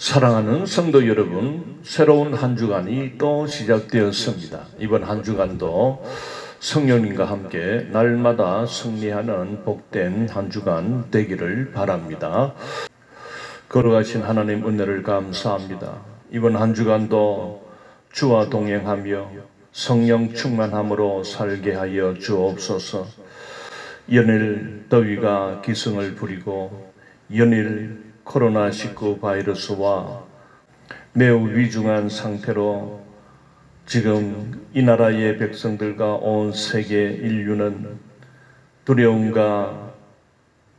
사랑하는 성도 여러분, 새로운 한 주간이 또 시작되었습니다. 이번 한 주간도 성령님과 함께 날마다 승리하는 복된 한 주간 되기를 바랍니다. 걸어가신 하나님 은혜를 감사합니다. 이번 한 주간도 주와 동행하며 성령 충만함으로 살게 하여 주옵소서. 연일 더위가 기승을 부리고 연일 코로나19 바이러스와 매우 위중한 상태로 지금 이 나라의 백성들과 온 세계 인류는 두려움과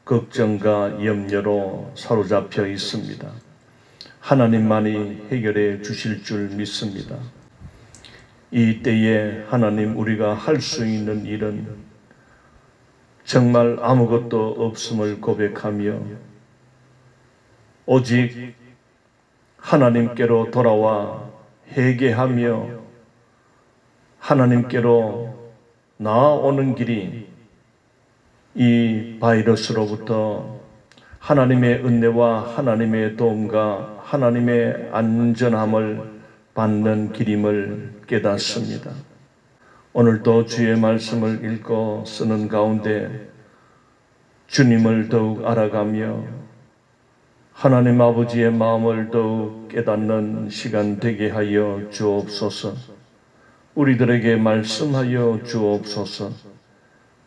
걱정과 염려로 사로잡혀 있습니다. 하나님만이 해결해 주실 줄 믿습니다. 이 때에 하나님, 우리가 할 수 있는 일은 정말 아무것도 없음을 고백하며 오직 하나님께로 돌아와 회개하며 하나님께로 나아오는 길이 이 바이러스로부터 하나님의 은혜와 하나님의 도움과 하나님의 안전함을 받는 길임을 깨닫습니다. 오늘도 주의 말씀을 읽고 쓰는 가운데 주님을 더욱 알아가며 하나님 아버지의 마음을 더욱 깨닫는 시간 되게 하여 주옵소서. 우리들에게 말씀하여 주옵소서.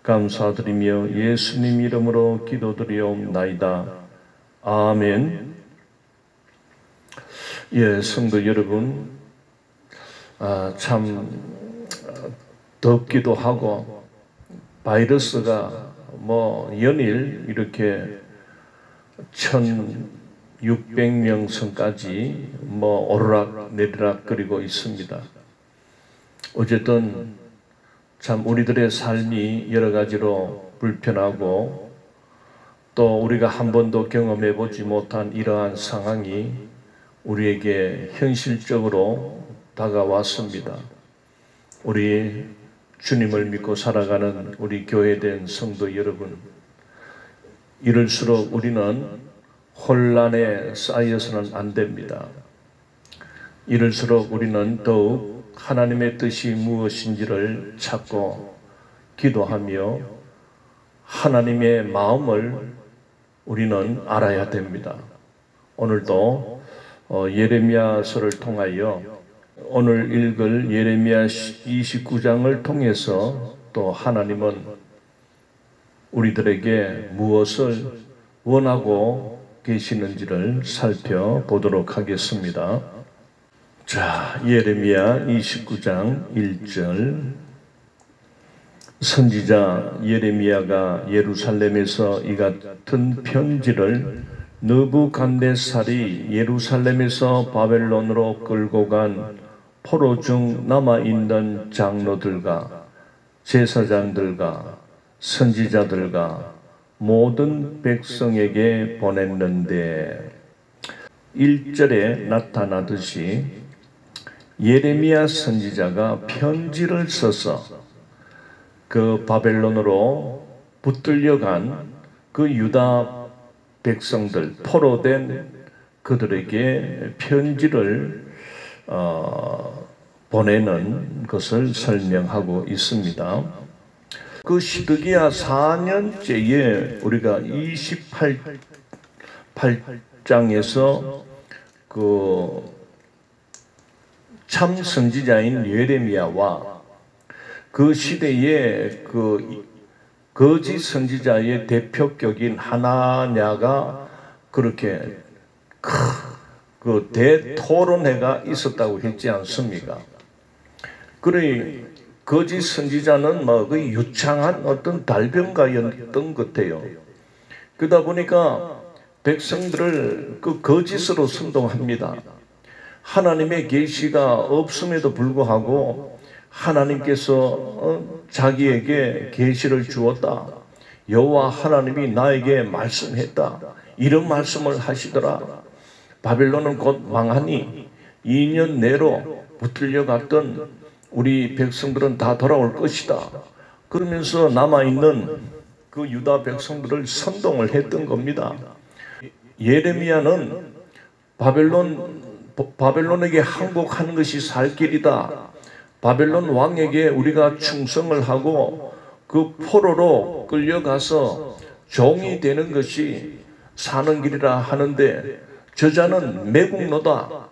감사드리며 예수님 이름으로 기도드리옵나이다. 아멘. 예, 성도 여러분, 참 덥기도 하고 바이러스가 연일 이렇게 1600명 선까지 오르락 내리락 거리고 있습니다. 어쨌든 참 우리들의 삶이 여러 가지로 불편하고 또 우리가 한 번도 경험해 보지 못한 이러한 상황이 우리에게 현실적으로 다가왔습니다. 우리 주님을 믿고 살아가는 우리 교회된 성도 여러분, 이럴수록 우리는 혼란에 쌓여서는 안 됩니다. 이럴수록 우리는 더욱 하나님의 뜻이 무엇인지를 찾고 기도하며 하나님의 마음을 우리는 알아야 됩니다. 오늘도 예레미야서를 통하여 오늘 읽을 예레미야 29장을 통해서 또 하나님은 우리들에게 무엇을 원하고 계시는지를 살펴보도록 하겠습니다. 자, 예레미야 29장 1절. 선지자 예레미야가 예루살렘에서 이 같은 편지를 느부갓네살이 예루살렘에서 바벨론으로 끌고 간 포로 중 남아있는 장로들과 제사장들과 선지자들과 모든 백성에게 보냈는데, 1절에 나타나듯이 예레미야 선지자가 편지를 써서 그 바벨론으로 붙들려간 그 유다 백성들, 포로된 그들에게 편지를 보내는 것을 설명하고 있습니다. 그 시드기야 4년째에 우리가 28장에서 그 참 선지자인 예레미야와 그 시대의 그 거짓 선지자의 대표격인 하나냐가 그렇게 그 대토론회가 있었다고 했지 않습니까? 그래, 거짓 선지자는 그 유창한 어떤 달변가였던 것 같아요. 그러다 보니까 백성들을 그 거짓으로 선동합니다. 하나님의 계시가 없음에도 불구하고 하나님께서 자기에게 계시를 주었다. 여호와 하나님이 나에게 말씀했다. 이런 말씀을 하시더라. 바벨론은 곧 망하니 2년 내로 붙들려갔던 우리 백성들은 다 돌아올 것이다. 그러면서 남아있는 그 유다 백성들을 선동을 했던 겁니다. 예레미야는 바벨론에게 항복하는 것이 살 길이다. 바벨론 왕에게 우리가 충성을 하고 그 포로로 끌려가서 종이 되는 것이 사는 길이라 하는데 저자는 매국노다.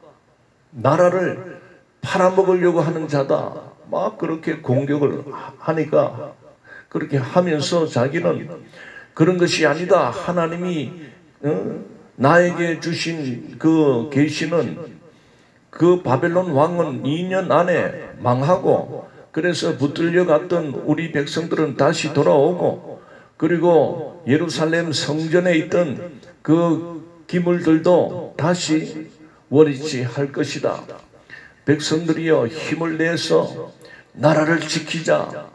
나라를 팔아먹으려고 하는 자다. 막 그렇게 공격을 하니까 그렇게 하면서 자기는 그런 것이 아니다. 하나님이 나에게 주신 그 계시는 그 바벨론 왕은 2년 안에 망하고 그래서 붙들려 갔던 우리 백성들은 다시 돌아오고 그리고 예루살렘 성전에 있던 그 기물들도 다시 원위치할 것이다. 백성들이여 힘을 내서 나라를 지키자.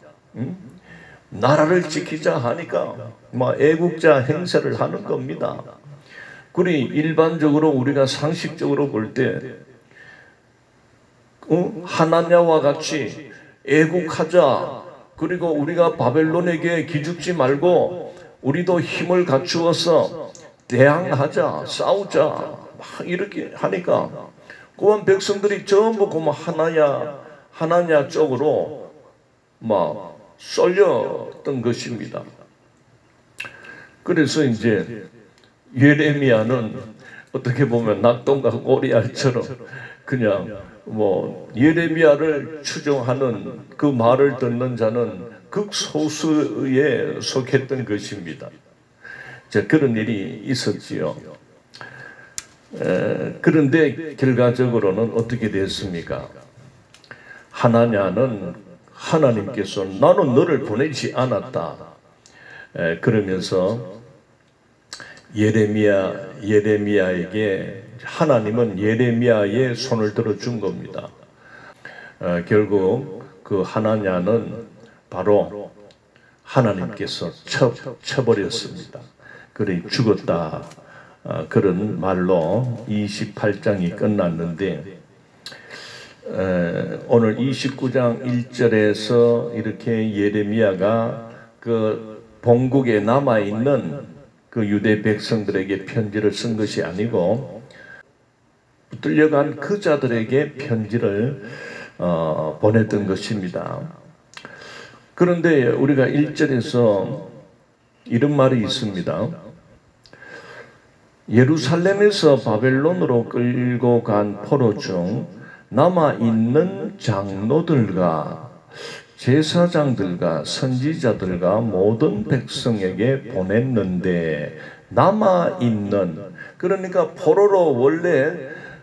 나라를 지키자 하니까 막 애국자 행세를 하는 겁니다. 그리 일반적으로 우리가 상식적으로 볼 때 하나냐와 같이 애국하자. 그리고 우리가 바벨론에게 기죽지 말고 우리도 힘을 갖추어서 대항하자, 싸우자. 막 이렇게 하니까 그만 백성들이 전부 그만 하나냐 쪽으로 막 쏠렸던 것입니다. 그래서 이제 예레미야는 어떻게 보면 낙동과 오리알처럼 그냥 뭐 예레미야를 추종하는 그 말을 듣는 자는 극소수에 속했던 것입니다. 자, 그런 일이 있었지요. 그런데 결과적으로는 어떻게 됐습니까? 하나냐는 하나님께서 나는 너를 보내지 않았다. 그러면서 예레미야에게 하나님은 예레미야의 손을 들어준 겁니다. 결국 그 하나냐는 바로 하나님께서 쳐버렸습니다. 그래 죽었다. 그런 말로 28장이 끝났는데 오늘 29장 1절에서 이렇게 예레미야가 그 본국에 남아있는 그 유대 백성들에게 편지를 쓴 것이 아니고 붙들려간 그 자들에게 편지를 보냈던 것입니다. 그런데 우리가 1절에서 이런 말이 있습니다. 예루살렘에서 바벨론으로 끌고 간 포로 중 남아있는 장로들과 제사장들과 선지자들과 모든 백성에게 보냈는데 남아있는 그러니까 포로로 원래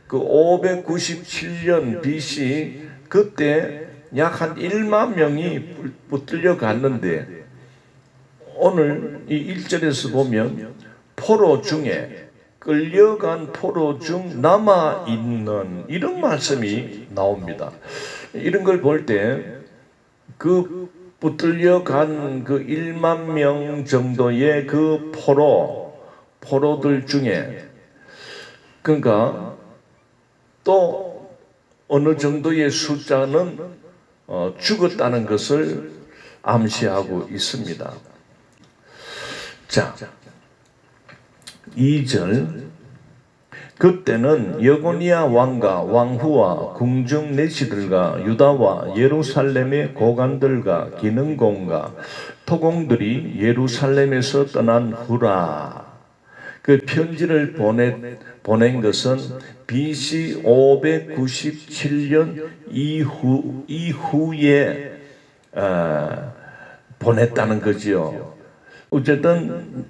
그 597년 BC 그때 약 한 1만 명이 붙들려 갔는데 오늘 이 1절에서 보면 포로 중에 끌려간 포로 중 남아있는 이런 말씀이 나옵니다. 이런 걸 볼 때 그 붙들려 간 그 1만 명 정도의 그 포로들 중에 그러니까 또 어느 정도의 숫자는 죽었다는 것을 암시하고 있습니다. 자, 2절 그때는 여고니아 왕과 왕후와 궁중 내시들과 유다와 예루살렘의 고관들과 기능공과 토공들이 예루살렘에서 떠난 후라. 그 편지를 보낸 것은 BC 597년 이후에 보냈다는 거지요. 어쨌든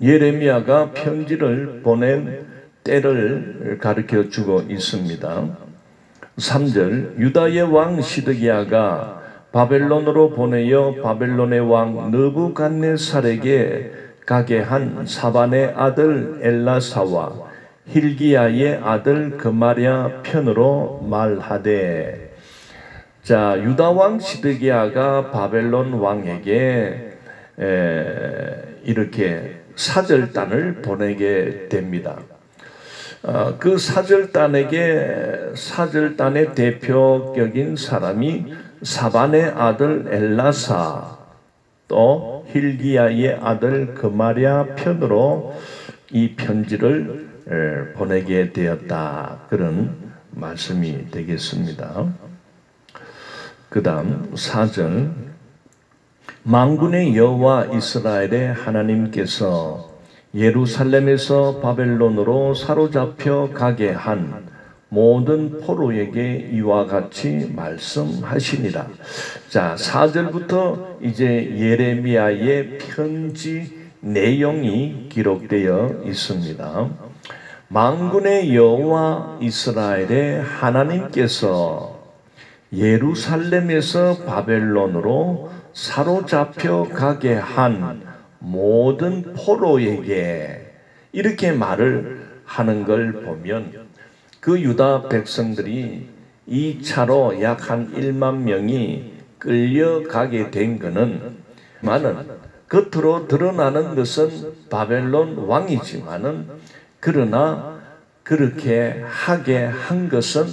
예레미야가 편지를 보낸 때를 가르쳐 주고 있습니다. 3절 유다의 왕 시드기야가 바벨론으로 보내어 바벨론의 왕 느부갓네살에게 가게 한 사반의 아들 엘라사와 힐기야의 아들 그마랴 편으로 말하되 자 유다 왕 시드기야가 바벨론 왕에게 이렇게 사절단을 보내게 됩니다. 그 사절단의 대표격인 사람이 사반의 아들 엘라사 또 힐기야의 아들 그마랴 편으로 이 편지를 보내게 되었다. 그런 말씀이 되겠습니다. 그 다음 4절 만군의 여호와 이스라엘의 하나님께서 예루살렘에서 바벨론으로 사로잡혀 가게 한 모든 포로에게 이와 같이 말씀하시니라. 자, 4절부터 이제 예레미야의 편지 내용이 기록되어 있습니다. 만군의 여호와 이스라엘의 하나님께서 예루살렘에서 바벨론으로 사로잡혀 가게 한 모든 포로에게 이렇게 말을 하는 걸 보면 그 유다 백성들이 2차로 약 한 1만 명이 끌려가게 된 것은 겉으로 드러나는 것은 바벨론 왕이지만은 그러나 그렇게 하게 한 것은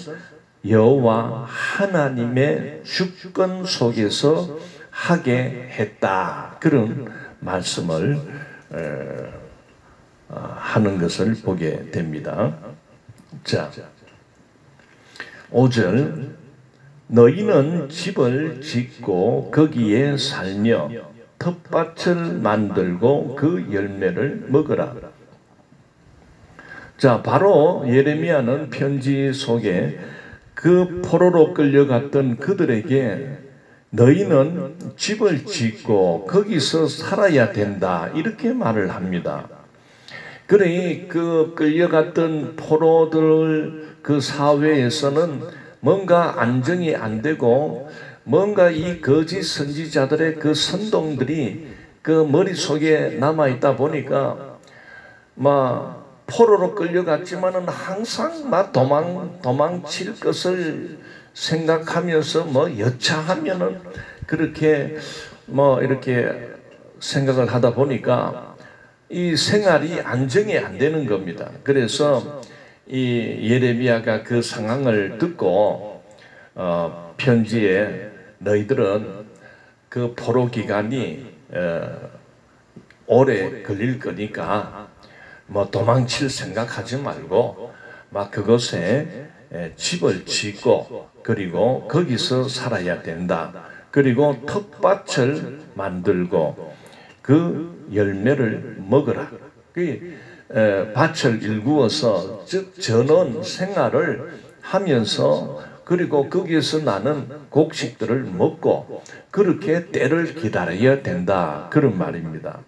여호와 하나님의 주권 속에서 하게 했다. 그런 말씀을 하는 것을 보게 됩니다. 자, 5절 너희는 집을 짓고 거기에 살며 텃밭을 만들고 그 열매를 먹으라. 자, 바로 예레미야는 편지 속에 그 포로로 끌려갔던 그들에게 너희는 집을 짓고 거기서 살아야 된다 이렇게 말을 합니다. 그러니 그 끌려갔던 포로들 그 사회에서는 뭔가 안정이 안 되고 뭔가 이 거짓 선지자들의 그 선동들이 그 머릿속에 남아있다 보니까 막 포로로 끌려갔지만은 항상 막 도망칠 것을 생각하면서 뭐 여차하면은 그렇게 뭐 이렇게 생각을 하다 보니까 이 생활이 안정이 안 되는 겁니다. 그래서 이 예레미야가 그 상황을 듣고 편지에 너희들은 그 포로 기간이 오래 걸릴 거니까 뭐 도망칠 생각하지 말고 막 그곳에 집을 짓고 그리고 거기서 살아야 된다. 그리고 텃밭을 만들고 그 열매를 먹으라. 밭을 일구어서 즉 전원 생활을 하면서 그리고 거기에서 나는 곡식들을 먹고 그렇게 때를 기다려야 된다. 그런 말입니다.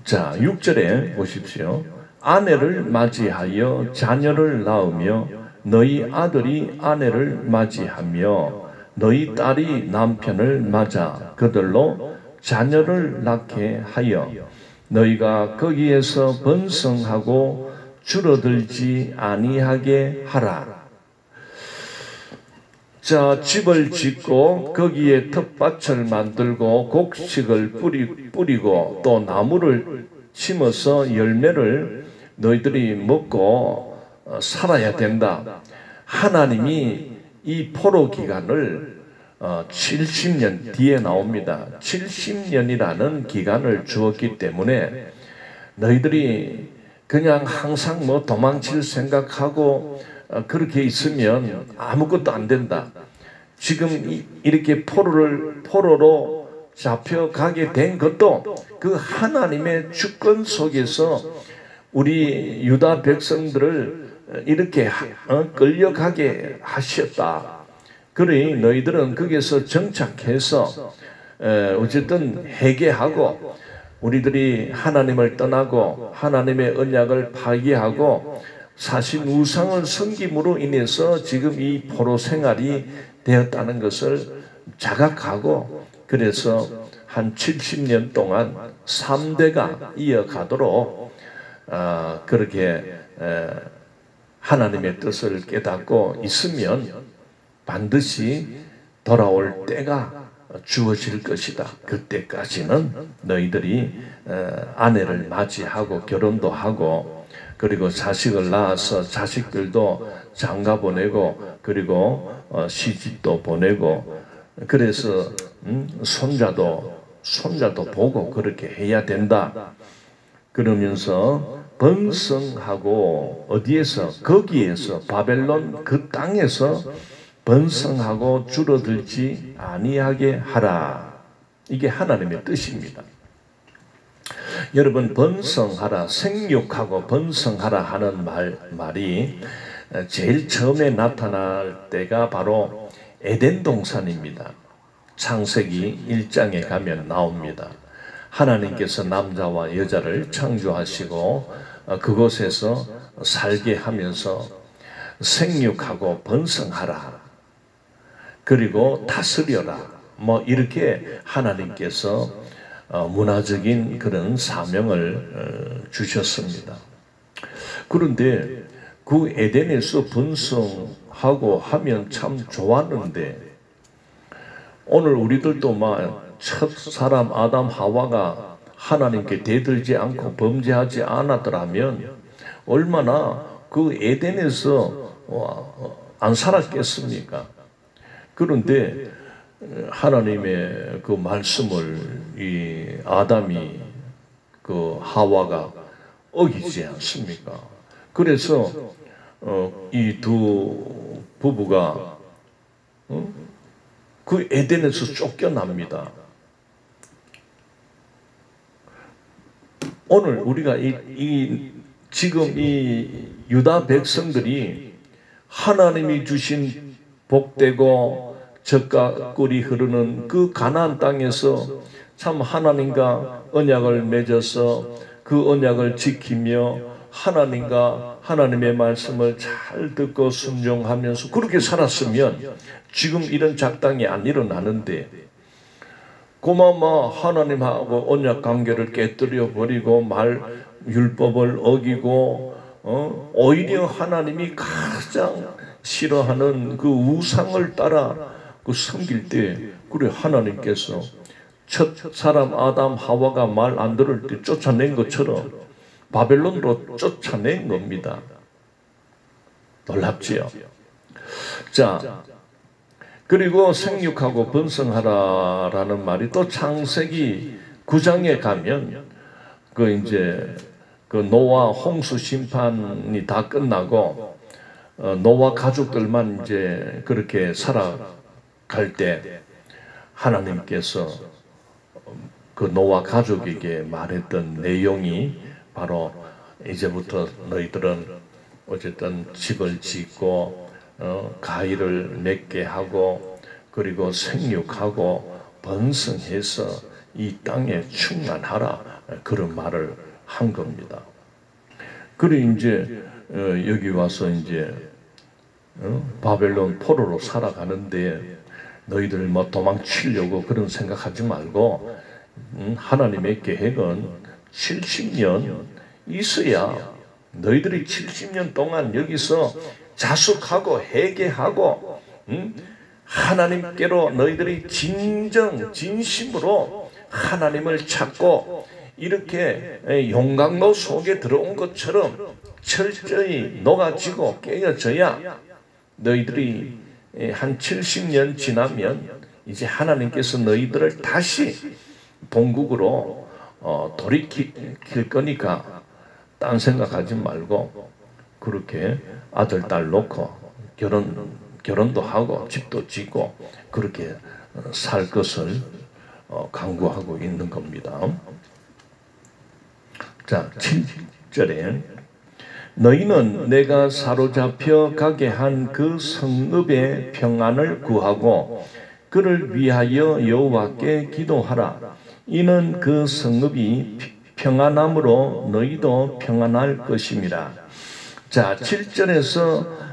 자, 6절에 보십시오. 아내를 맞이하여 자녀를 낳으며 너희 아들이 아내를 맞이하며 너희 딸이 남편을 맞아 그들로 자녀를 낳게 하여 너희가 거기에서 번성하고 줄어들지 아니하게 하라. 자, 집을 짓고 거기에 텃밭을 만들고 곡식을 뿌리고 또 나무를 심어서 열매를 너희들이 먹고 살아야 된다. 하나님이 이 포로 기간을 70년 뒤에 나옵니다. 70년이라는 기간을 주었기 때문에 너희들이 그냥 항상 뭐 도망칠 생각하고 그렇게 있으면 아무것도 안 된다. 지금 이렇게 포로로 잡혀가게 된 것도 그 하나님의 주권 속에서 우리 유다 백성들을 이렇게 끌려가게 하셨다. 그러니 너희들은 거기에서 정착해서 어쨌든 회개하고 우리들이 하나님을 떠나고 하나님의 언약을 파기하고 사실 우상을 섬김으로 인해서 지금 이 포로 생활이 되었다는 것을 자각하고 그래서 한 70년 동안 3대가 이어가도록 그렇게 하나님의 뜻을 깨닫고 있으면 반드시 돌아올 때가 주어질 것이다. 그때까지는 너희들이 아내를 맞이하고 결혼도 하고 그리고 자식을 낳아서 자식들도 장가 보내고 그리고 시집도 보내고 그래서 손자도 보고 그렇게 해야 된다. 그러면서 번성하고 어디에서? 거기에서 바벨론 그 땅에서 번성하고 줄어들지 아니하게 하라. 이게 하나님의 뜻입니다. 여러분, 번성하라, 생육하고 번성하라 하는 말이 제일 처음에 나타날 때가 바로 에덴 동산입니다. 창세기 1장에 가면 나옵니다. 하나님께서 남자와 여자를 창조하시고 그곳에서 살게 하면서 생육하고 번성하라, 그리고 다스려라, 뭐 이렇게 하나님께서 문화적인 그런 사명을 주셨습니다. 그런데 그 에덴에서 번성하고 하면 참 좋았는데, 오늘 우리들도 막 첫 사람 아담 하와가 하나님께 대들지 않고 범죄하지 않았더라면 얼마나 그 에덴에서 안 살았겠습니까? 그런데 하나님의 그 말씀을 이 아담이 그 하와가 어기지 않습니까? 그래서 이 두 부부가 그 에덴에서 쫓겨납니다. 오늘 우리가 지금 이 유다 백성들이 하나님이 주신 복되고 젖과 꿀이 흐르는 그 가나안 땅에서 참 하나님과 언약을 맺어서 그 언약을 지키며 하나님과 하나님의 말씀을 잘 듣고 순종하면서 그렇게 살았으면 지금 이런 작당이 안 일어나는데, 고마마 하나님하고 언약 관계를 깨뜨려 버리고 율법을 어기고 오히려 하나님이 가장 싫어하는 그 우상을 따라 그 섬길 때, 그래 하나님께서 첫 사람 아담 하와가 말 안 들을 때 쫓아낸 것처럼 바벨론으로 쫓아낸 겁니다. 놀랍지요? 자, 그리고 생육하고 번성하라라는 말이 또 창세기 9장에 가면 그 이제 그 노아 홍수 심판이 다 끝나고 노아 가족들만 이제 그렇게 살아갈 때 하나님께서 그 노아 가족에게 말했던 내용이 바로 이제부터 너희들은 어쨌든 집을 짓고 가위를 맺게 하고 그리고 생육하고 번성해서 이 땅에 충만하라, 그런 말을 한 겁니다. 그리고 이제 여기 와서 이제 바벨론 포로로 살아가는데 너희들 뭐 도망치려고 그런 생각하지 말고 하나님의 계획은 70년 있어야 너희들이 70년 동안 여기서 자숙하고 회개하고 하나님께로 너희들이 진심으로 하나님을 찾고 이렇게 용광로 속에 들어온 것처럼 철저히 녹아지고 깨어져야 너희들이 한 70년 지나면 이제 하나님께서 너희들을 다시 본국으로 돌이킬 거니까 딴 생각하지 말고 그렇게 아들, 딸 놓고 결혼도 하고 집도 짓고 그렇게 살 것을 강구하고 있는 겁니다. 자, 7절에 너희는 내가 사로잡혀 가게 한 그 성읍의 평안을 구하고 그를 위하여 여호와께 기도하라. 이는 그 성읍이 평안함으로 너희도 평안할 것임이라. 자, 7절에서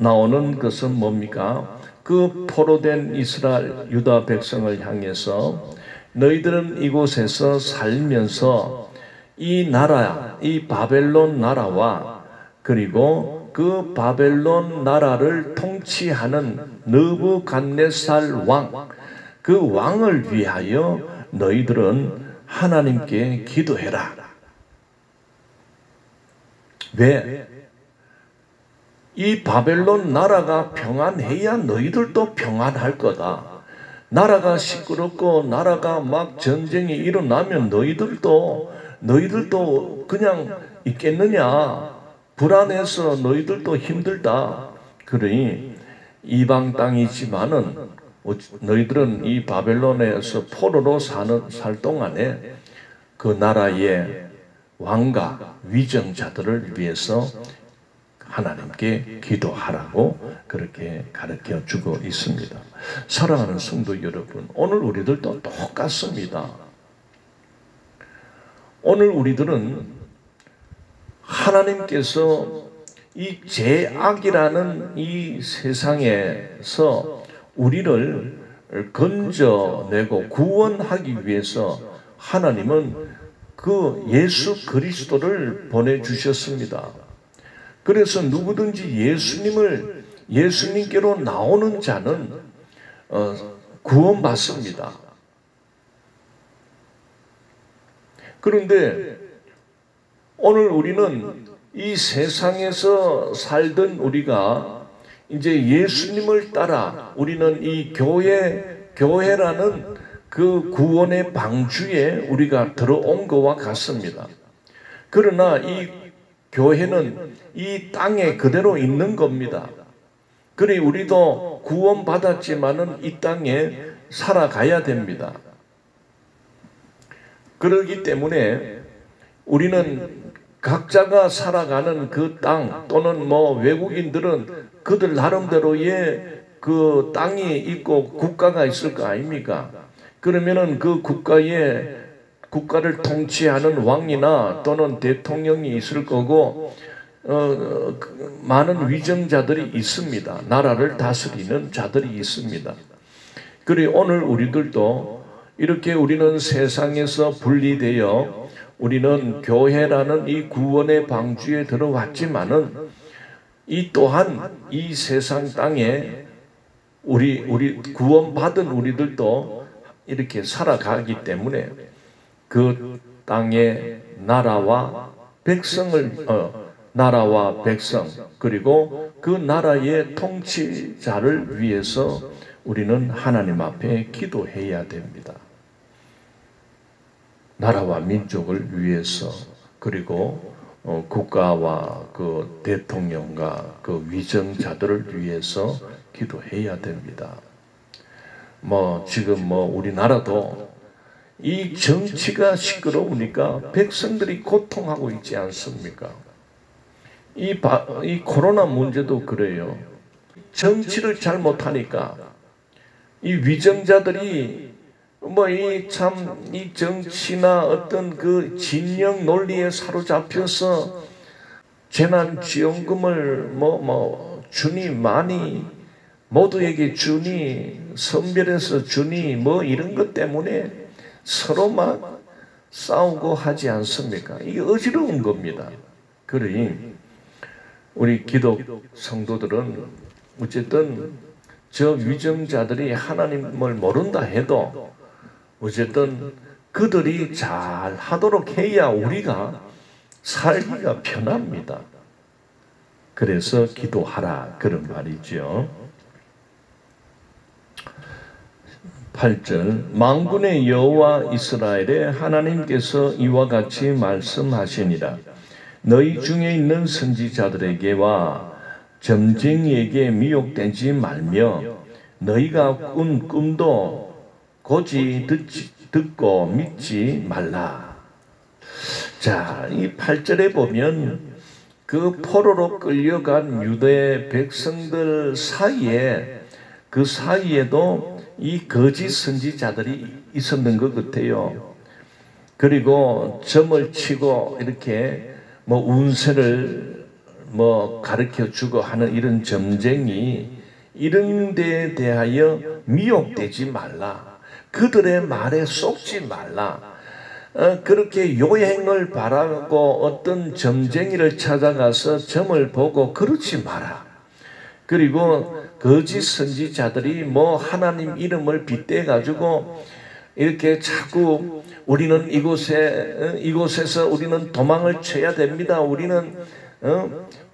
나오는 것은 뭡니까? 그 포로된 이스라엘 유다 백성을 향해서 너희들은 이곳에서 살면서 이 나라, 이 바벨론 나라와 그리고 그 바벨론 나라를 통치하는 느부갓네살 왕, 그 왕을 위하여 너희들은 하나님께 기도해라. 왜? 이 바벨론 나라가 평안해야 너희들도 평안할 거다. 나라가 시끄럽고 나라가 막 전쟁이 일어나면 너희들도 너희들도 그냥 있겠느냐? 불안해서 너희들도 힘들다. 그러니 이방 땅이지만은 너희들은 이 바벨론에서 포로로 살 동안에 그 나라의 왕과 위정자들을 위해서 하나님께 기도하라고 그렇게 가르쳐 주고 있습니다. 사랑하는 성도 여러분, 오늘 우리들도 똑같습니다. 오늘 우리들은 하나님께서 이 죄악이라는 이 세상에서 우리를 건져내고 구원하기 위해서 하나님은 그 예수 그리스도를 보내주셨습니다. 그래서 누구든지 예수님께로 나오는 자는 구원받습니다. 그런데 오늘 우리는 이 세상에서 살던 우리가 이제 예수님을 따라 우리는 이 교회라는 그 구원의 방주에 우리가 들어온 것과 같습니다. 그러나 이 교회는 이 땅에 그대로 있는 겁니다. 그래 우리도 구원받았지만은 이 땅에 살아가야 됩니다. 그렇기 때문에 우리는 각자가 살아가는 그 땅 또는 뭐 외국인들은 그들 나름대로의 그 땅이 있고 국가가 있을 거 아닙니까? 그러면은 그 국가를 통치하는 왕이나 또는 대통령이 있을 거고 많은 위정자들이 있습니다. 나라를 다스리는 자들이 있습니다. 그리고 오늘 우리들도 이렇게 우리는 세상에서 분리되어 우리는 교회라는 이 구원의 방주에 들어왔지만은 이 또한 이 세상 땅에 우리 구원받은 우리들도 이렇게 살아가기 때문에 그 땅의 나라와 백성 그리고 그 나라의 통치자를 위해서 우리는 하나님 앞에 기도해야 됩니다. 나라와 민족을 위해서 그리고 국가와 그 대통령과 그 위정자들을 위해서 기도해야 됩니다. 지금 우리나라도 이 정치가 시끄러우니까 백성들이 고통하고 있지 않습니까? 이 코로나 문제도 그래요. 정치를 잘 못하니까 이 위정자들이 이 정치나 어떤 그 진영 논리에 사로잡혀서 재난지원금을 주니 많이 모두에게 주니 선별해서 주니 이런 것 때문에 서로 막 싸우고 하지 않습니까? 이게 어지러운 겁니다. 그러니 우리 기독 성도들은 어쨌든 저 위정자들이 하나님을 모른다 해도 어쨌든 그들이 잘 하도록 해야 우리가 살기가 편합니다. 그래서 기도하라 그런 말이죠. 8절 만군의 여호와 이스라엘의 하나님께서 이와 같이 말씀하시니라. 너희 중에 있는 선지자들에게와 점쟁이에게 미혹되지 말며 너희가 꾼 꿈도 고지 듣고 믿지 말라. 자, 이 8절에 보면 그 포로로 끌려간 유대 백성들 사이에 그 사이에도 이 거짓 선지자들이 있었는 것 같아요. 그리고 점을 치고 이렇게 운세를 가르쳐 주고 하는 이런 점쟁이 이런 데에 대하여 미혹되지 말라. 그들의 말에 속지 말라. 그렇게 요행을 바라고 어떤 점쟁이를 찾아가서 점을 보고 그러지 마라. 그리고 거짓 선지자들이 하나님 이름을 빗대가지고 이렇게 자꾸 우리는 이곳에서 우리는 도망을 쳐야 됩니다. 우리는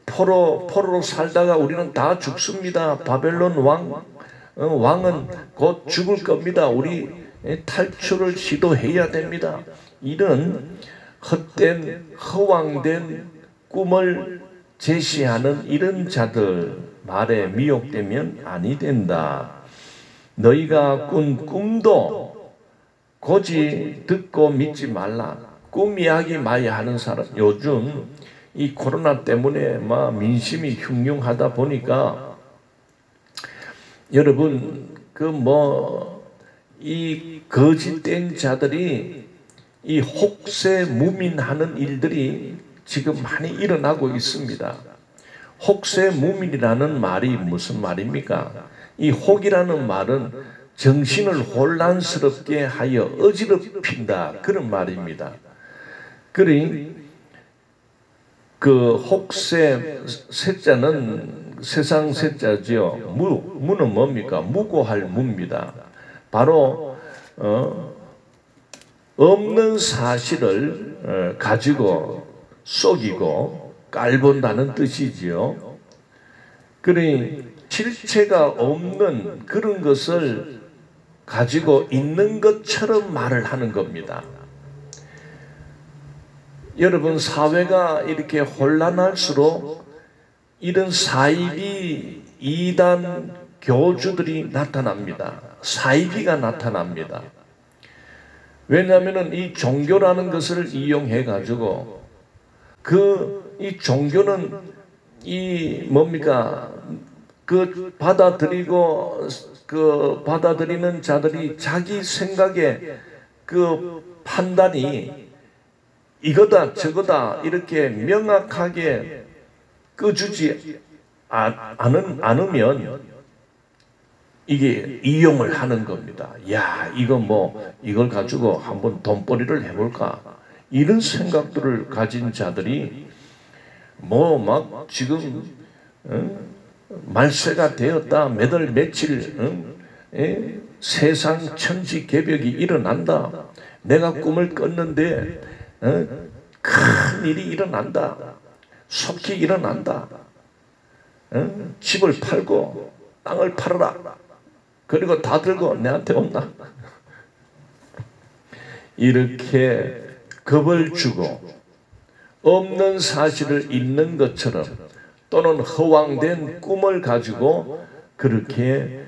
포로로 살다가 우리는 다 죽습니다. 바벨론 왕은 곧 죽을 겁니다. 우리 탈출을 시도해야 됩니다. 이런 헛된 허황된 꿈을 제시하는 이런 자들 말에 미혹되면 아니 된다. 너희가 꾼 꿈도 고지 듣고 믿지 말라. 꿈 이야기 많이 하는 사람, 요즘 이 코로나 때문에 막 민심이 흉흉하다 보니까 여러분 이 거짓된 자들이 이 혹세무민하는 일들이 지금 많이 일어나고 있습니다. 혹세무민이라는 말이 무슨 말입니까? 이 혹이라는 말은 정신을 혼란스럽게 하여 어지럽힌다, 그런 말입니다. 그러니 그 혹세 세자는 세상 세자지요. 무는 뭡니까? 무고할 무입니다. 바로 없는 사실을 가지고 속이고 깔본다는 뜻이지요. 그러니 실체가 없는 그런 것을 가지고 있는 것처럼 말을 하는 겁니다. 여러분, 사회가 이렇게 혼란할수록 이런 사이비 이단 교주들이 나타납니다. 사이비가 나타납니다. 왜냐하면 이 종교라는 것을 이용해 가지고 이 종교는 받아들이는 자들이 자기 생각에 그 판단이 이거다 저거다 이렇게 명확하게 끄주지 않으면 이게 이용을 하는 겁니다. 야, 이걸 가지고 한번 돈벌이를 해볼까? 이런 생각들을 가진 자들이 지금 말세가 되었다, 몇월 며칠 세상 천지개벽이 일어난다, 내가 꿈을 꿨는데 큰 일이 일어난다, 속히 일어난다, 집을 팔고 땅을 팔아라, 그리고 다 들고 내한테 온다, 이렇게 겁을 주고 없는 사실을 있는 것처럼 또는 허황된 꿈을 가지고 그렇게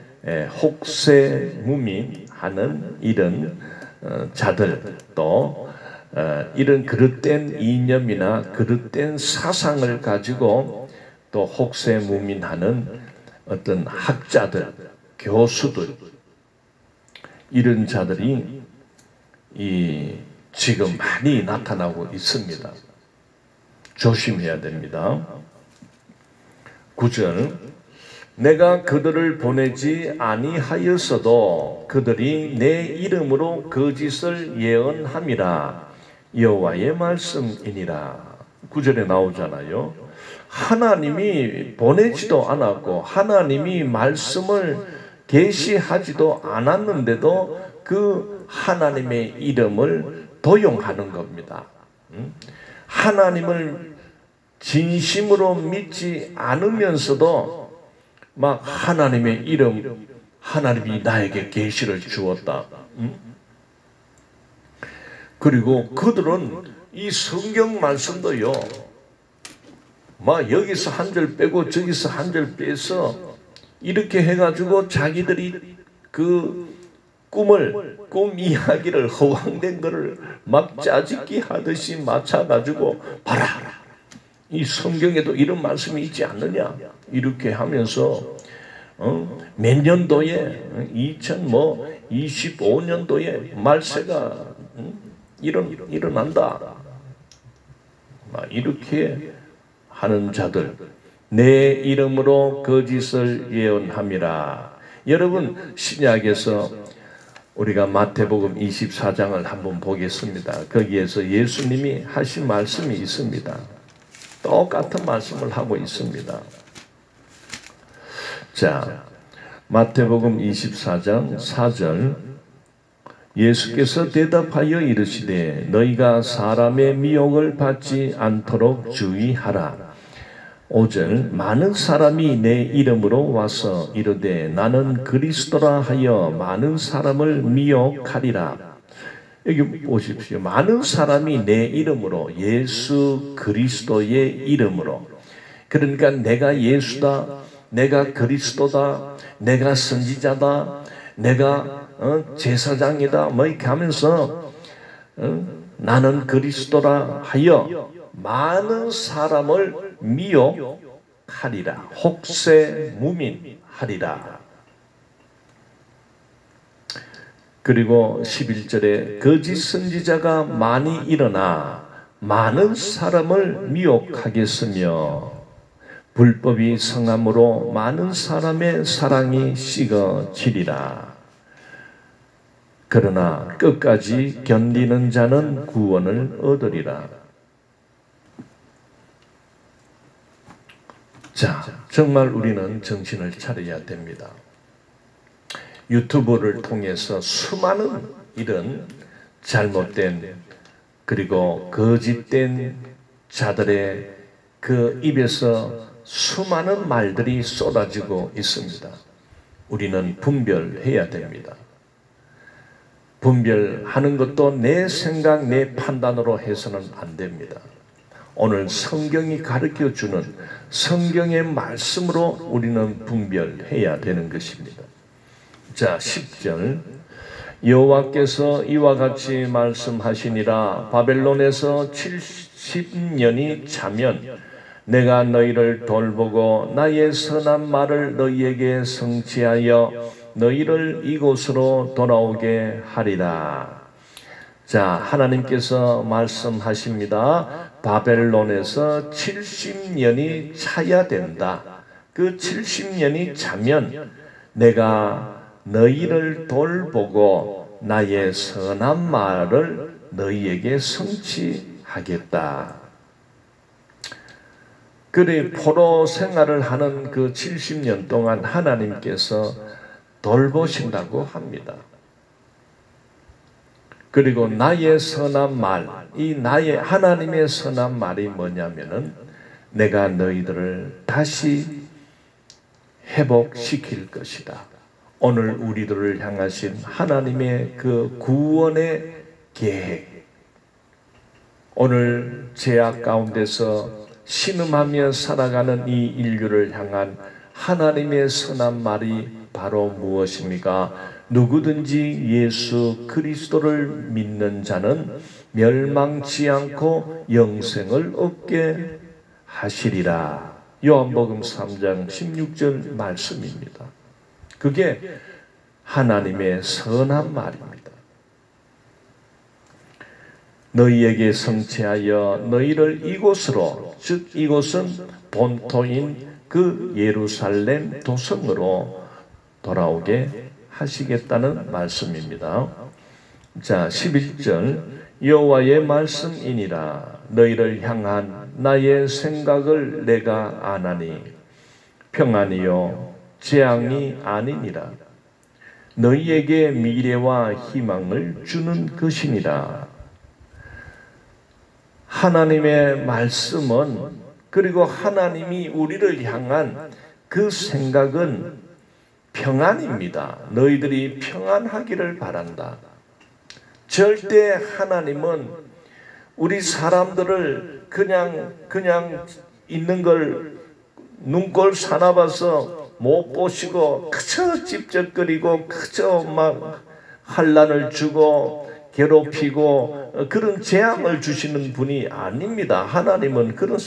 혹세무민하는 이런 자들, 또 이런 그릇된 이념이나 그릇된 사상을 가지고 또 혹세무민하는 어떤 학자들, 교수들, 이런 자들이 지금 많이 나타나고 있습니다. 조심해야 됩니다. 9절, 내가 그들을 보내지 아니하였어도 그들이 내 이름으로 거짓을 예언함이라. 여호와의 말씀이니라. 9절에 나오잖아요. 하나님이 보내지도 않았고 하나님이 말씀을 계시하지도 않았는데도 그 하나님의 이름을 도용하는 겁니다. 하나님을 진심으로 믿지 않으면서도 막 하나님의 이름, 하나님이 나에게 계시를 주었다. 그리고 그들은 이 성경 말씀도요, 막 여기서 한 절 빼고 저기서 한 절 빼서 이렇게 해가지고 자기들이 그 꿈 이야기를, 허황된 거를 막 짜집기 하듯이 맞춰가지고 봐라, 이 성경에도 이런 말씀이 있지 않느냐, 이렇게 하면서 몇 년도에 2025년도에 말세가 일어난다, 이렇게 하는 자들, 내 이름으로 거짓을 예언함이라. 여러분, 신약에서 우리가 마태복음 24장을 한번 보겠습니다. 거기에서 예수님이 하신 말씀이 있습니다. 똑같은 말씀을 하고 있습니다. 자, 마태복음 24장 4절, 예수께서 대답하여 이르시되 너희가 사람의 미혹을 받지 않도록 주의하라. 5절, 많은 사람이 내 이름으로 와서 이르되 나는 그리스도라 하여 많은 사람을 미혹하리라. 여기 보십시오. 많은 사람이 내 이름으로, 예수 그리스도의 이름으로, 그러니까 내가 예수다, 내가 그리스도다, 내가 선지자다, 내가 제사장이다 뭐 이렇게 하면서 나는 그리스도라 하여 많은 사람을 미혹하리라. 혹세무민하리라. 그리고 11절에 거짓 선지자가 많이 일어나 많은 사람을 미혹하겠으며 불법이 성함으로 많은 사람의 사랑이 식어지리라. 그러나 끝까지 견디는 자는 구원을 얻으리라. 자, 정말 우리는 정신을 차려야 됩니다. 유튜브를 통해서 수많은 이런 잘못된 그리고 거짓된 자들의 그 입에서 수많은 말들이 쏟아지고 있습니다. 우리는 분별해야 됩니다. 분별하는 것도 내 생각, 내 판단으로 해서는 안 됩니다. 오늘 성경이 가르쳐주는 성경의 말씀으로 우리는 분별해야 되는 것입니다. 자, 10절 여호와께서 이와 같이 말씀하시니라. 바벨론에서 70년이 차면 내가 너희를 돌보고 나의 선한 말을 너희에게 성취하여 너희를 이곳으로 돌아오게 하리라. 자, 하나님께서 말씀하십니다. 바벨론에서 70년이 차야 된다. 그 70년이 차면 내가 너희를 돌보고 나의 선한 말을 너희에게 성취하겠다. 그래, 포로 생활을 하는 그 70년 동안 하나님께서 돌보신다고 합니다. 그리고 나의 선한 말, 이 나의 하나님의 선한 말이 뭐냐면은 내가 너희들을 다시 회복시킬 것이다. 오늘 우리들을 향하신 하나님의 그 구원의 계획, 오늘 죄악 가운데서 신음하며 살아가는 이 인류를 향한 하나님의 선한 말이 바로 무엇입니까? 누구든지 예수 그리스도를 믿는 자는 멸망치 않고 영생을 얻게 하시리라. 요한복음 3장 16절 말씀입니다. 그게 하나님의 선한 말입니다. 너희에게 성취하여 너희를 이곳으로, 즉 이곳은 본토인 그 예루살렘 도성으로 돌아오게 하시겠다는 말씀입니다. 자, 11절 여호와의 말씀이니라. 너희를 향한 나의 생각을 내가 아나니 평안이요 재앙이 아니니라. 너희에게 미래와 희망을 주는 것이니라. 하나님의 말씀은, 그리고 하나님이 우리를 향한 그 생각은 평안입니다. 너희들이 평안하기를 바란다. 절대 하나님은 우리 사람들을 그냥 있는 걸 눈꼴 사나봐서 못 보시고 그저 찝쩍거리고 그저 막 환난을 주고 괴롭히고 그런 재앙을 주시는 분이 아닙니다. 하나님은 그런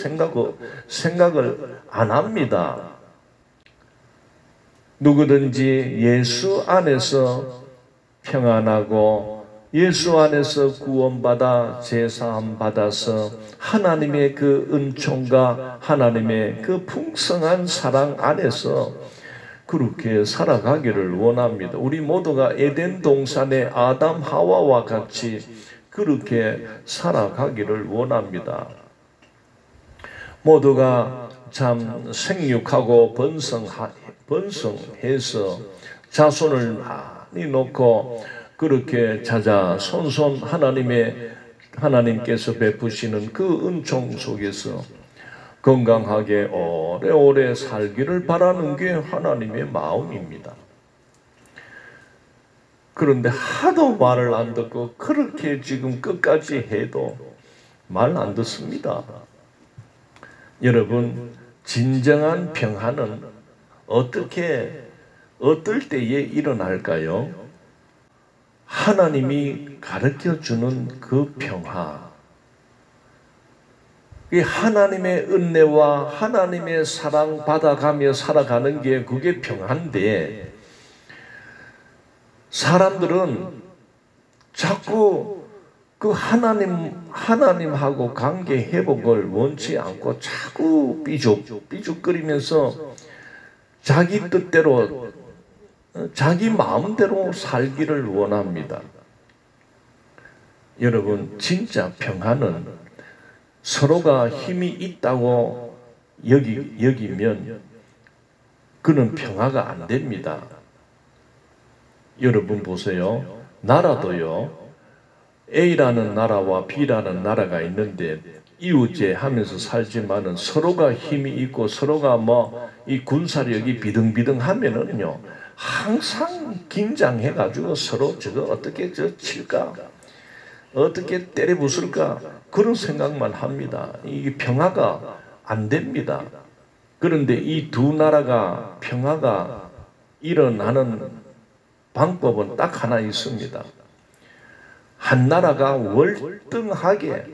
생각을 안 합니다. 누구든지 예수 안에서 평안하고 예수 안에서 구원받아 제사함 받아서 하나님의 그 은총과 하나님의 그 풍성한 사랑 안에서 그렇게 살아가기를 원합니다. 우리 모두가 에덴 동산의 아담 하와와 같이 그렇게 살아가기를 원합니다. 모두가 참 생육하고 번성해서 자손을 많이 놓고 그렇게 찾아 손손 하나님께서 베푸시는 그 은총 속에서 건강하게 오래오래 살기를 바라는 게 하나님의 마음입니다. 그런데 하도 말을 안 듣고 그렇게 지금 끝까지 해도 말 안 듣습니다. 여러분, 진정한 평화는 어떨 때에 일어날까요? 하나님이 가르쳐 주는 그 평화. 이 하나님의 은혜와 하나님의 사랑 받아가며 살아가는 게 그게 평화인데, 사람들은 자꾸 그 하나님하고 관계 회복을 원치 않고 자꾸 삐죽거리면서 자기 뜻대로, 자기 마음대로 살기를 원합니다. 여러분, 진짜 평화는 서로가 힘이 있다고 여기면 그는 평화가 안 됩니다. 여러분 보세요. 나라도요, A라는 나라와 B라는 나라가 있는데 이웃제하면서 살지만은 서로가 힘이 있고 서로가 이 군사력이 비등비등하면은요, 항상 긴장해가지고 서로 저거 어떻게 칠까, 어떻게 때려 부술까, 그런 생각만 합니다. 이게 평화가 안 됩니다. 그런데 이 두 나라가 평화가 일어나는 방법은 딱 하나 있습니다. 한 나라가 월등하게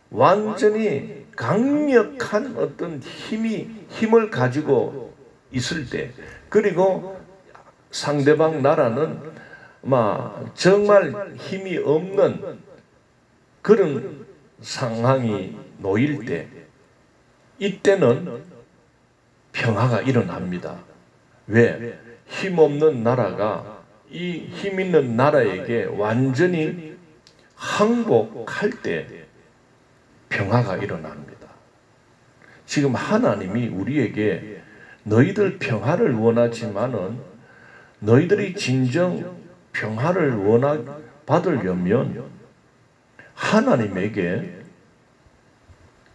완전히 강력한 어떤 힘을 가지고 있을 때, 그리고 상대방 나라는 정말 힘이 없는 그런 상황이 놓일 때, 이때는 평화가 일어납니다. 왜? 힘없는 나라가 이 힘 있는 나라에게 완전히 항복할 때 평화가 일어납니다. 지금 하나님이 우리에게 너희들 평화를 원하지만은 너희들이 진정 평화를 받으려면 하나님에게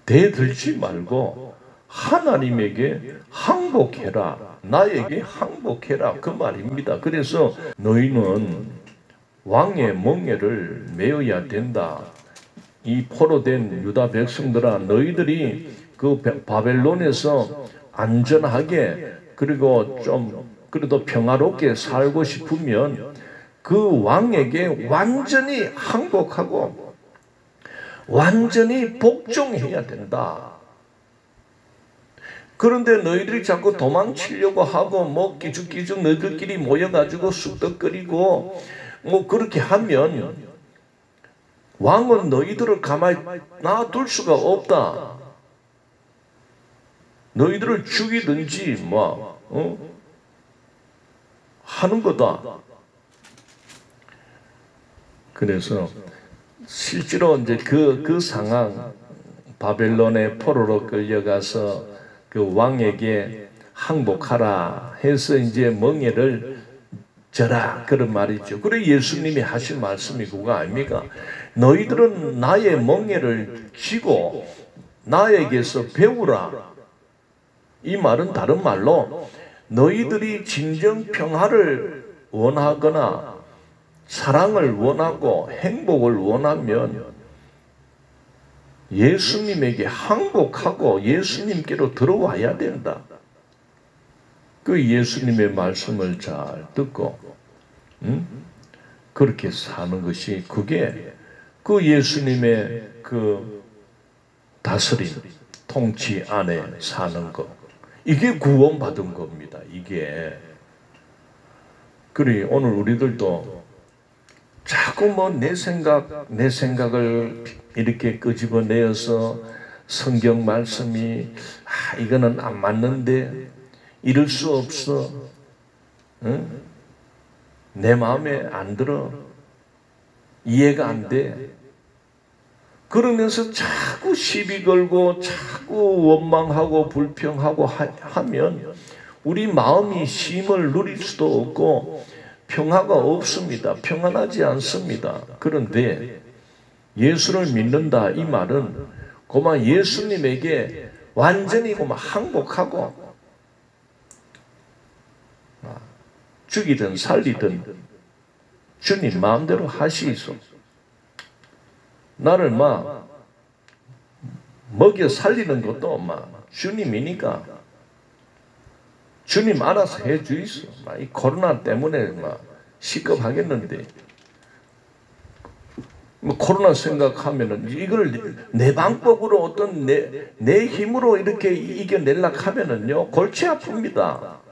대들지 말고 하나님에게 항복해라. 나에게 항복해라. 그 말입니다. 그래서 너희는 왕의 멍에를 메어야 된다. 이 포로된 유다 백성들아, 너희들이 그 바벨론에서 안전하게, 그리고 좀 그래도 평화롭게 살고 싶으면 그 왕에게 완전히 항복하고 완전히 복종해야 된다. 그런데 너희들이 자꾸 도망치려고 하고 끼죽끼죽 너희들끼리 모여가지고 쑥덕거리고 그렇게 하면 왕은 너희들을 가만히 놔둘 수가 없다. 너희들을 죽이든지 하는 거다. 그래서 실제로 이제 그 상황, 바벨론의 포로로 끌려가서 그 왕에게 항복하라 해서 이제 멍에를 져라, 그런 말이죠. 그래 예수님이 하신 말씀이 그거 아닙니까? 너희들은 나의 멍에를 쥐고 나에게서 배우라. 이 말은 다른 말로 너희들이 진정 평화를 원하거나 사랑을 원하고 행복을 원하면 예수님에게 항복하고 예수님께로 들어와야 된다. 그 예수님의 말씀을 잘 듣고 그렇게 사는 것이, 그게 그 예수님의 그 다스림, 통치 안에 사는 것, 이게 구원받은 겁니다. 이게. 그래 오늘 우리들도 자꾸 내 생각을 이렇게 끄집어내어서 성경 말씀이 이거는 안 맞는데, 이럴 수 없어, 응? 내 마음에 안 들어, 이해가 안 돼, 그러면서 자꾸 시비 걸고 자꾸 원망하고 불평하고 하면 우리 마음이 쉼을 누릴 수도 없고 평화가 없습니다. 평안하지 않습니다. 그런데 예수를 믿는다, 이 말은 고마 예수님에게 완전히 항복하고 죽이든 살리든 주님 마음대로 하시소. 나를 막 먹여 살리는 것도 막 주님이니까 주님 알아서 해 주이소. 이 코로나 때문에 막 시급하겠는데, 뭐 코로나 생각하면은 이걸 내 방법으로 어떤 내 힘으로 이렇게 이겨내려고 하면은요 골치 아픕니다.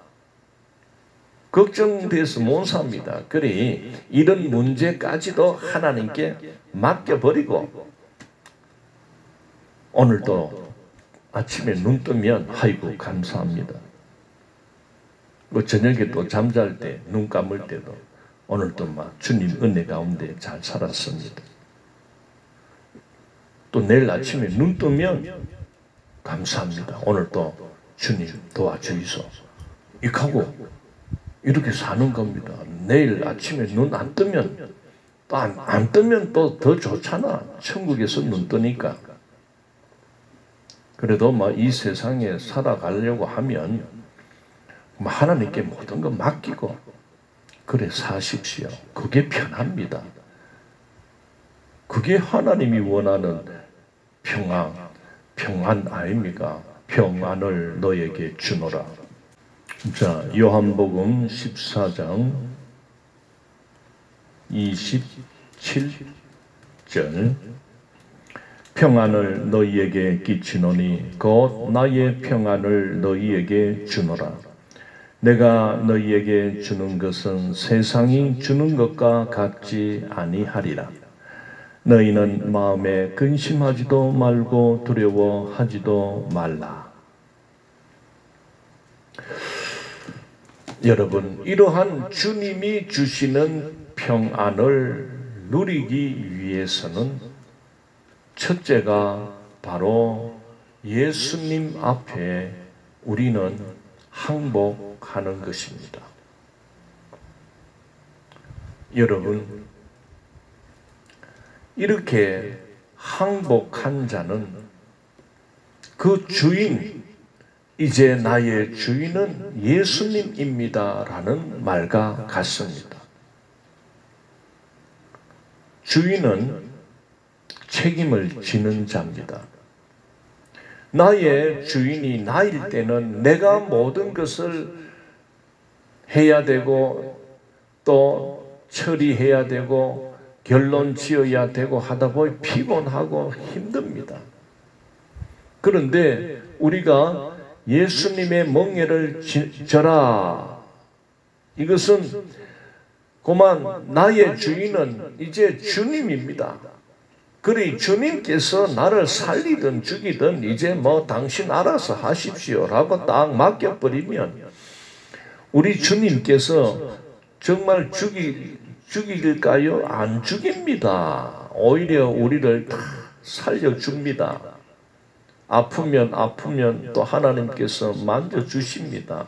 걱정돼서 못 삽니다. 그러니 이런 문제까지도 하나님께 맡겨버리고, 오늘도 아침에 눈 뜨면 아이고 감사합니다. 뭐 저녁에 또 잠잘 때 눈 감을 때도 오늘도 막 주님 은혜 가운데 잘 살았습니다. 또 내일 아침에 눈 뜨면 감사합니다. 오늘도 주님 도와주이소. 이하고 이렇게 사는 겁니다. 내일 아침에 눈 안 뜨면 또 안 뜨면 또 더 좋잖아. 천국에서 눈 뜨니까. 그래도 막 이 세상에 살아가려고 하면 하나님께 모든 거 맡기고 그래 사십시오. 그게 편합니다. 그게 하나님이 원하는 평안 아닙니까? 평안을 너에게 주노라. 자, 요한복음 14장 27절. 평안을 너희에게 끼치노니 곧 나의 평안을 너희에게 주노라. 내가 너희에게 주는 것은 세상이 주는 것과 같지 아니하리라. 너희는 마음에 근심하지도 말고 두려워하지도 말라. 여러분, 이러한 주님이 주시는 평안을 누리기 위해서는 첫째가 바로 예수님 앞에 우리는 항복하는 것입니다. 여러분, 이렇게 항복한 자는 그 주인, 이제 나의 주인은 예수님입니다 라는 말과 같습니다. 주인은 책임을 지는 자입니다. 나의 주인이 나일 때는 내가 모든 것을 해야 되고 또 처리해야 되고 결론 지어야 되고 하다 보니 피곤하고 힘듭니다. 그런데 우리가 예수님의 멍에를 져라, 이것은 그만 나의 주인은 이제 주님입니다. 그러니 주님께서 나를 살리든 죽이든 이제 뭐 당신 알아서 하십시오 라고 딱 맡겨버리면 우리 주님께서 정말 죽일까요? 안 죽입니다. 오히려 우리를 다 살려줍니다. 아프면 또 하나님께서 만져주십니다.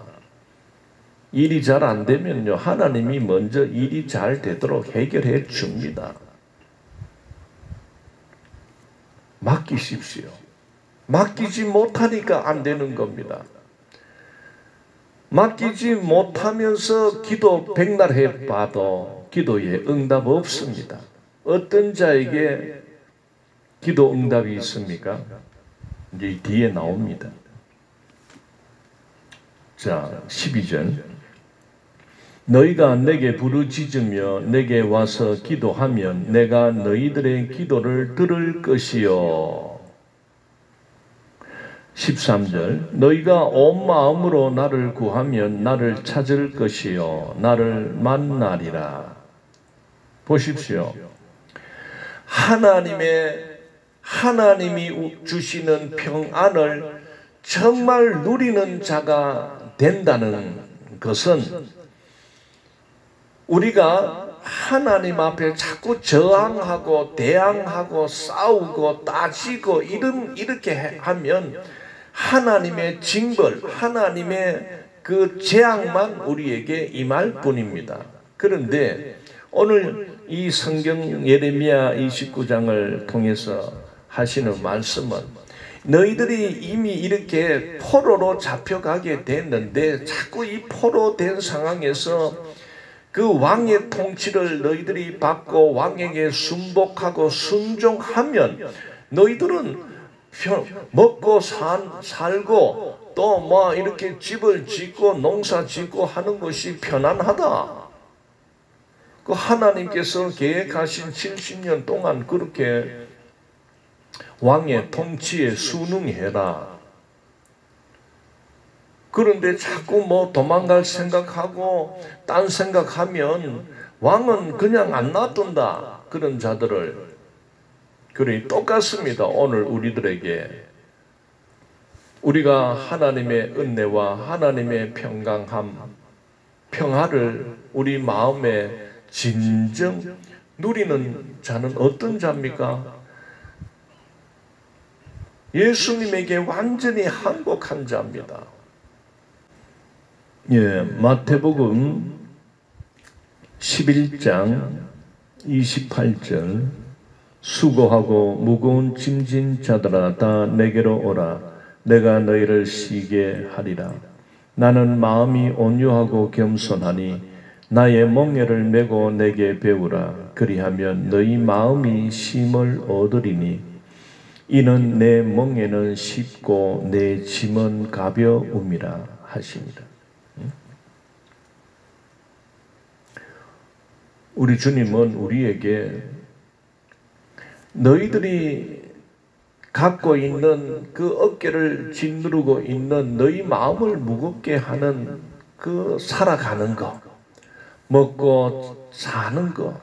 일이 잘 안 되면요 하나님이 먼저 일이 잘 되도록 해결해 줍니다. 맡기십시오. 맡기지 못하니까 안 되는 겁니다. 맡기지 못하면서 기도 백날 해봐도 기도에 응답 없습니다. 어떤 자에게 기도 응답이 있습니까? 이제 뒤에 나옵니다. 자, 12절. 너희가 내게 부르짖으며 내게 와서 기도하면 내가 너희들의 기도를 들을 것이요. 13절. 너희가 온 마음으로 나를 구하면 나를 찾을 것이요 나를 만나리라. 보십시오. 하나님이 주시는 평안을 정말 누리는 자가 된다는 것은 우리가 하나님 앞에 자꾸 저항하고 대항하고 싸우고 따지고 이렇게 하면 하나님의 징벌, 하나님의 그 재앙만 우리에게 임할 뿐입니다. 그런데 오늘 이 성경 예레미야 29장을 통해서 하시는 말씀은 너희들이 이미 이렇게 포로로 잡혀가게 됐는데 자꾸 이 포로된 상황에서 그 왕의 통치를 너희들이 받고 왕에게 순복하고 순종하면 너희들은 먹고 살고 또 뭐 이렇게 집을 짓고 농사 짓고 하는 것이 편안하다. 그 하나님께서 계획하신 70년 동안 그렇게 왕의 통치에 순응해라. 그런데 자꾸 뭐 도망갈 생각하고 딴 생각하면 왕은 그냥 안 놔둔다. 그런 자들을. 그러니 똑같습니다. 오늘 우리들에게 우리가 하나님의 은혜와 하나님의 평강함, 평화를 우리 마음에 진정 누리는 자는 어떤 자입니까? 예수님에게 완전히 항복한 자입니다. 예, 마태복음 11장 28절 수고하고 무거운 짐진 자들아 다 내게로 오라 내가 너희를 쉬게 하리라. 나는 마음이 온유하고 겸손하니 나의 멍에를 메고 내게 배우라. 그리하면 너희 마음이 쉼을 얻으리니 이는 내 멍에는 쉽고 내 짐은 가벼움이라 하십니다. 우리 주님은 우리에게 너희들이 갖고 있는 그 어깨를 짓누르고 있는 너희 마음을 무겁게 하는 그 살아가는 것, 먹고 사는 것,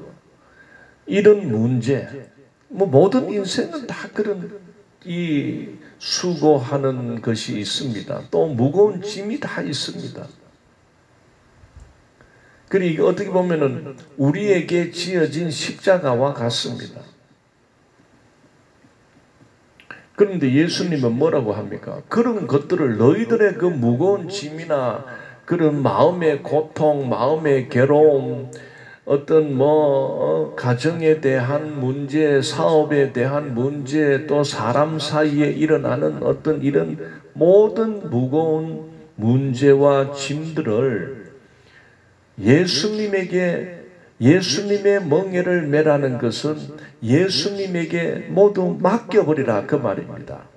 이런 문제, 뭐 모든 인생은 다 그런 이 수고하는 것이 있습니다. 또 무거운 짐이 다 있습니다. 그리고 어떻게 보면은 우리에게 지어진 십자가와 같습니다. 그런데 예수님은 뭐라고 합니까? 그런 것들을 너희들의 그 무거운 짐이나 그런 마음의 고통, 마음의 괴로움, 어떤 가정에 대한 문제, 사업에 대한 문제, 또 사람 사이에 일어나는 어떤 이런 모든 무거운 문제와 짐들을 예수님의 멍에를 매라는 것은 예수님에게 모두 맡겨버리라 그 말입니다.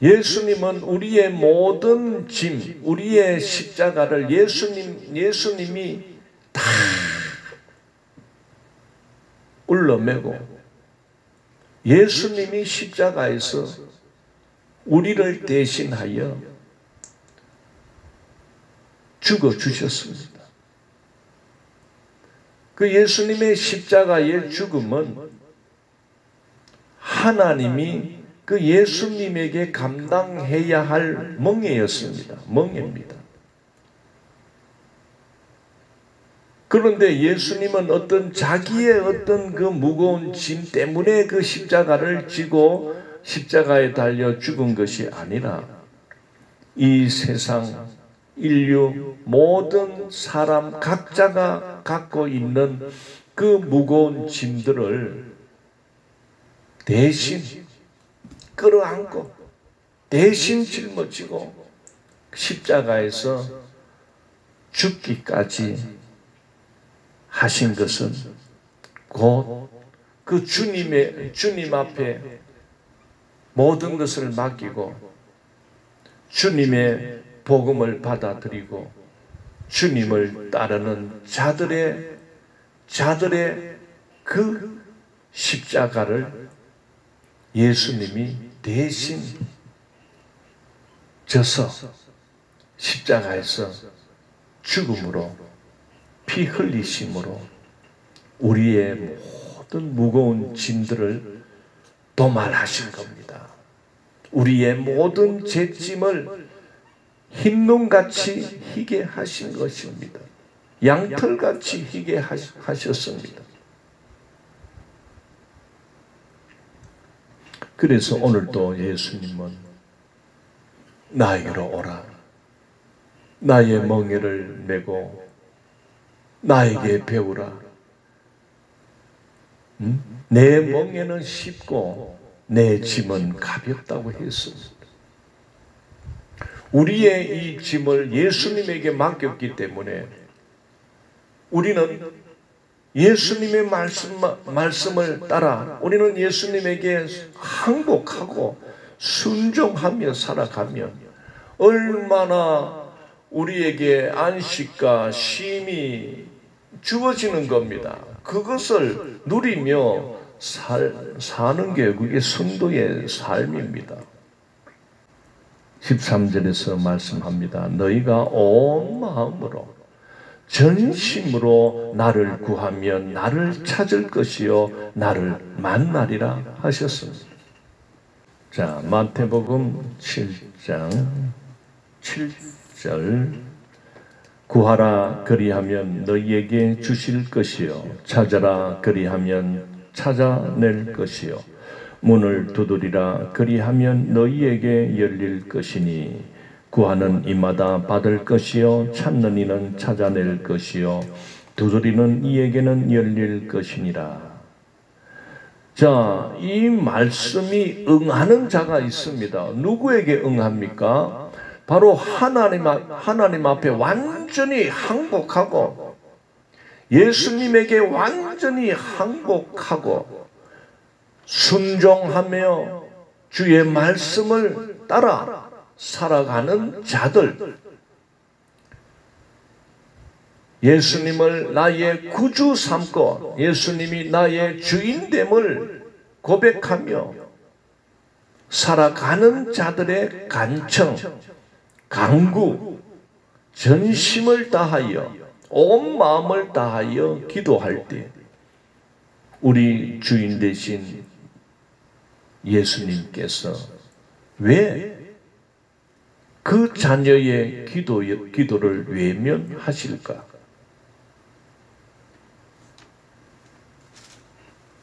예수님은 우리의 모든 짐, 우리의 십자가를 예수님이 다 울러매고 예수님이 십자가에서 우리를 대신하여 죽어주셨습니다. 그 예수님의 십자가의 죽음은 하나님이 그 예수님에게 감당해야 할 멍에였습니다. 멍에입니다. 그런데 예수님은 어떤 자기의 어떤 그 무거운 짐 때문에 그 십자가를 지고 십자가에 달려 죽은 것이 아니라 이 세상 인류 모든 사람 각자가 갖고 있는 그 무거운 짐들을 대신 끌어안고 대신 짊어지고 십자가에서 죽기까지 하신 것은 곧 그 주님 앞에 모든 것을 맡기고 주님의 복음을 받아들이고 주님을 따르는 자들의 그 십자가를 예수님이 대신 져서 십자가에서 죽음으로 피 흘리심으로 우리의 모든 무거운 짐들을 도말하신 겁니다. 우리의 모든 죄짐을 흰눈같이 희게 하신 것입니다. 양털같이 희게 하셨습니다. 그래서 오늘도 예수님은 나에게로 오라. 나의 멍에를 메고 나에게 배우라. 내 멍에는 쉽고 내 짐은 가볍다고 했습니다. 우리의 이 짐을 예수님에게 맡겼기 때문에 우리는 예수님의 말씀을 따라 우리는 예수님에게 항복하고 순종하며 살아가면 얼마나 우리에게 안식과 쉼이 주어지는 겁니다. 그것을 누리며 사는 게 그게 성도의 삶입니다. 13절에서 말씀합니다. 너희가 온 마음으로 전심으로 나를 구하면 나를 찾을 것이요 나를 만나리라 하셨습니다. 자, 마태복음 7장 7절 구하라 그리하면 너희에게 주실 것이요 찾아라 그리하면 찾아낼 것이요 문을 두드리라 그리하면 너희에게 열릴 것이니 구하는 이마다 받을 것이요 찾는 이는 찾아낼 것이요 두드리는 이에게는 열릴 것이니라. 자, 이 말씀이 응하는 자가 있습니다. 누구에게 응합니까? 바로 하나님 앞에 완전히 항복하고 예수님에게 완전히 항복하고 순종하며 주의 말씀을 따라 살아가는 자들, 예수님을 나의 구주 삼고 예수님이 나의 주인됨을 고백하며 살아가는 자들의 간청, 강구, 전심을 다하여 온 마음을 다하여 기도할 때 우리 주인 되신 예수님께서 왜 그 자녀의 기도를 외면하실까?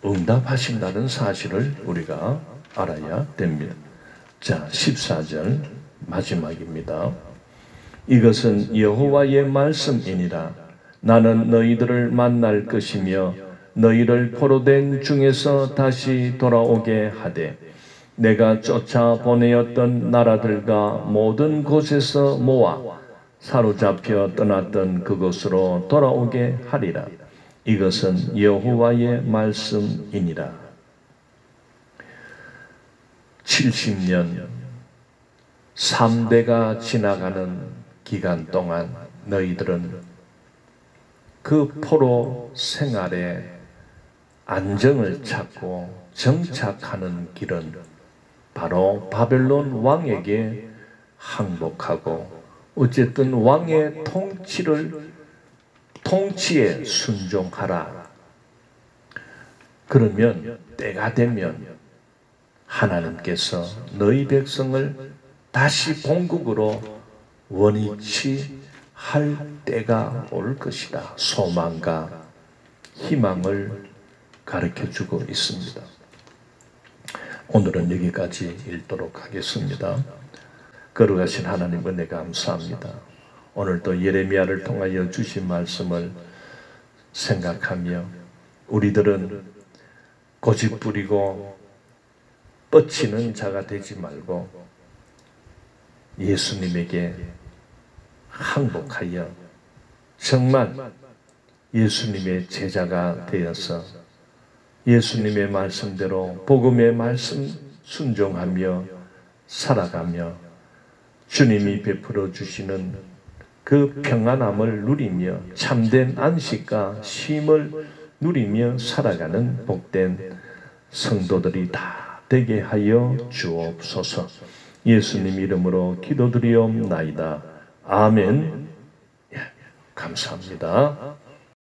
응답하신다는 사실을 우리가 알아야 됩니다. 자, 14절 마지막입니다. 이것은 여호와의 말씀이니라. 나는 너희들을 만날 것이며 너희를 포로된 중에서 다시 돌아오게 하되 내가 쫓아보내었던 나라들과 모든 곳에서 모아 사로잡혀 떠났던 그곳으로 돌아오게 하리라. 이것은 여호와의 말씀이니라. 70년 3대가 지나가는 기간 동안 너희들은 그 포로 생활에 안정을 찾고 정착하는 길은 바로 바벨론 왕에게 항복하고 어쨌든 왕의 통치에 순종하라. 그러면 때가 되면 하나님께서 너희 백성을 다시 본국으로 원위치 할 때가 올 것이다. 소망과 희망을 가르쳐주고 있습니다. 오늘은 여기까지 읽도록 하겠습니다. 걸어가신 하나님 은혜 감사합니다. 오늘도 예레미야를 통하여 주신 말씀을 생각하며 우리들은 고집 부리고 뻗치는 자가 되지 말고 예수님에게 항복하여 정말 예수님의 제자가 되어서 예수님의 말씀대로 복음의 말씀 순종하며 살아가며 주님이 베풀어 주시는 그 평안함을 누리며 참된 안식과 쉼을 누리며 살아가는 복된 성도들이 다 되게 하여 주옵소서. 예수님 이름으로 기도드리옵나이다. 아멘. 감사합니다.